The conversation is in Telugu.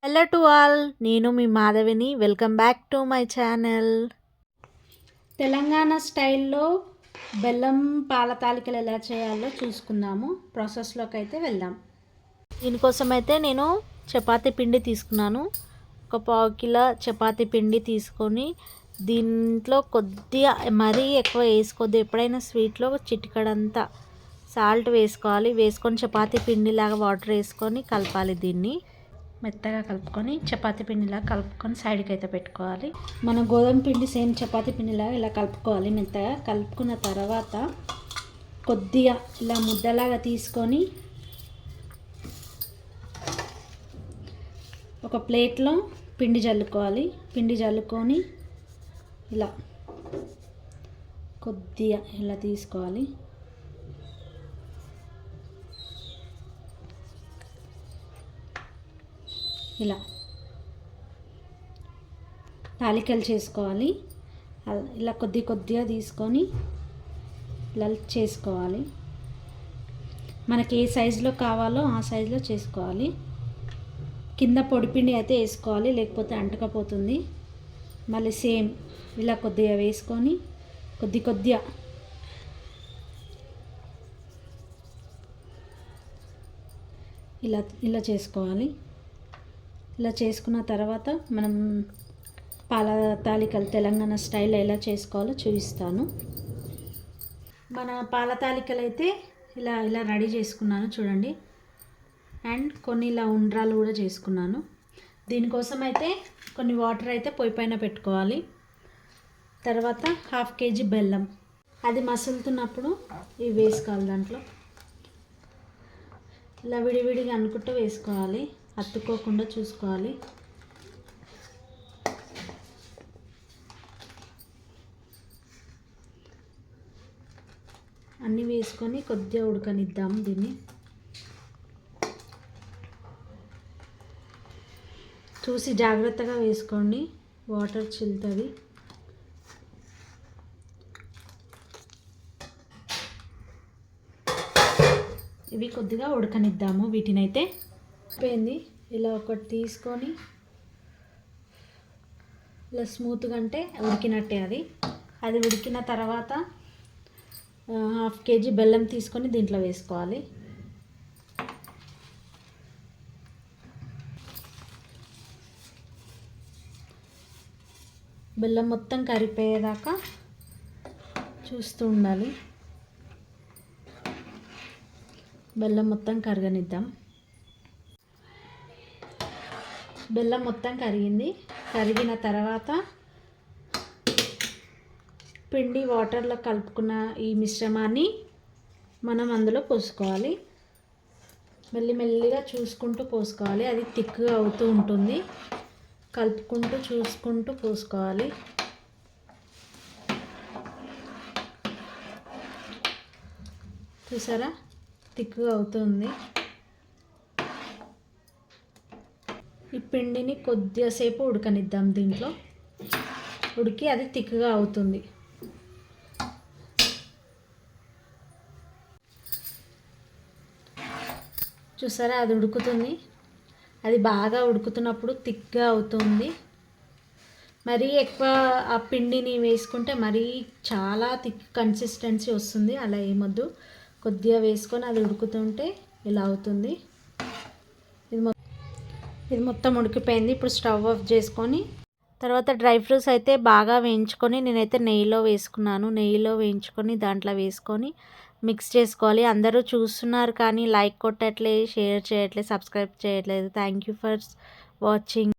హలో టు ఆల్, నేను మీ మాధవిని. Welcome back to my channel. Telangana స్టైల్లో బెల్లం పాల తాలికలు ఎలా చేయాలో చూసుకుందాము. ప్రాసెస్లోకి అయితే వెళ్దాం. దీనికోసం అయితే నేను చపాతీ పిండి తీసుకున్నాను. ఒక పావు కిలో చపాతీ పిండి తీసుకొని దీంట్లో కొద్దిగా మరీ ఎక్కువ వేసుకోవద్దు. ఎప్పుడైనా స్వీట్లో చిటికడంతా సాల్ట్ వేసుకోవాలి. వేసుకొని చపాతీ పిండిలాగా వాటర్ వేసుకొని కలపాలి. దీన్ని మెత్తగా కలుపుకొని చపాతీ పిండిలాగా కలుపుకొని సైడ్కి అయితే పెట్టుకోవాలి. మన గోధుమ పిండి సేమ్ చపాతీ పిండిలాగా ఇలా కలుపుకోవాలి. మెత్తగా కలుపుకున్న తర్వాత కొద్దిగా ఇలా ముద్దలాగా తీసుకొని ఒక ప్లేట్లో పిండి జల్లుకోవాలి. పిండి జల్లుకొని ఇలా కొద్దిగా ఇలా తీసుకోవాలి. ఇలా తాలికలు చేసుకోవాలి. ఇలా కొద్దిగా తీసుకొని ఇలా చేసుకోవాలి. మనకి ఏ సైజులో కావాలో ఆ సైజులో చేసుకోవాలి. కింద పొడిపిండి అయితే వేసుకోవాలి, లేకపోతే అంటకపోతుంది. మళ్ళీ సేమ్ ఇలా కొద్దిగా వేసుకొని కొద్దిగా ఇలా చేసుకోవాలి. ఇలా చేసుకున్న తర్వాత మనం పాల తాలికలు తెలంగాణ స్టైల్ ఎలా చేసుకోవాలో చూపిస్తాను. మన పాల తాలికలు అయితే ఇలా రెడీ చేసుకున్నాను చూడండి. అండ్ కొన్ని ఇలా ఉండ్రాలు కూడా చేసుకున్నాను. దీనికోసం అయితే కొన్ని వాటర్ అయితే పొయ్యి పైన పెట్టుకోవాలి. తర్వాత 1/2 kg బెల్లం, అది మసులుతున్నప్పుడు ఇవి వేసుకోవాలి. దాంట్లో ఇలా విడివిడిగా అనుకుంటూ వేసుకోవాలి, అతుక్కోకుండా చూసుకోవాలి. అన్నీ వేసుకొని కొద్దిగా ఉడకనిద్దాము. దీన్ని చూసి జాగ్రత్తగా వేసుకోండి, వాటర్ చిల్లుతుంది. ఇవి కొద్దిగా ఉడకనిద్దాము. వీటినైతే అయిపోయింది. ఇలా ఒకటి తీసుకొని ఇలా స్మూత్గా అంటే ఉడికినట్టే. అది ఉడికిన తర్వాత 1/2 kg బెల్లం తీసుకొని దీంట్లో వేసుకోవాలి. బెల్లం మొత్తం కరిగిపోయేదాకా చూస్తూ ఉండాలి. బెల్లం మొత్తం కరగనిద్దాం. బెల్లం మొత్తం కరిగిన తర్వాత పిండి వాటర్లో కలుపుకున్న ఈ మిశ్రమాన్ని మనం అందులో పోసుకోవాలి. మెల్లిమెల్లిగా చూసుకుంటూ పోసుకోవాలి. అది థిక్గా అవుతూ ఉంటుంది. కలుపుకుంటూ చూసుకుంటూ పోసుకోవాలి. చూసారా, థిక్గా అవుతుంది. ఈ పిండిని కొద్దిసేపు ఉడకనిద్దాం. దీంట్లో ఉడికి అది థిక్గా అవుతుంది. చూసారా, అది ఉడుకుతుంది. అది బాగా ఉడుకుతున్నప్పుడు థిక్గా అవుతుంది. మరీ ఎక్కువ ఆ పిండిని వేసుకుంటే మరీ చాలా థిక్ కన్సిస్టెన్సీ వస్తుంది. అలా ఏమొద్దు, కొద్దిగా వేసుకొని అది ఉడుకుతుంటే ఇలా అవుతుంది. ఇది మొత్తం ఉడికిపోయింది. ఇప్పుడు స్టవ్ ఆఫ్ చేసుకొని తర్వాత డ్రై ఫ్రూట్స్ అయితే బాగా వేయించుకొని నేనైతే నెయ్యిలో వేసుకున్నాను. నెయ్యిలో వేయించుకొని దాంట్లో వేసుకొని మిక్స్ చేసుకోవాలి. అందరూ చూస్తున్నారు కానీ లైక్ కొట్టట్లేదు, షేర్ చేయట్లేదు, సబ్స్క్రైబ్ చేయట్లేదు. Thank you for watching.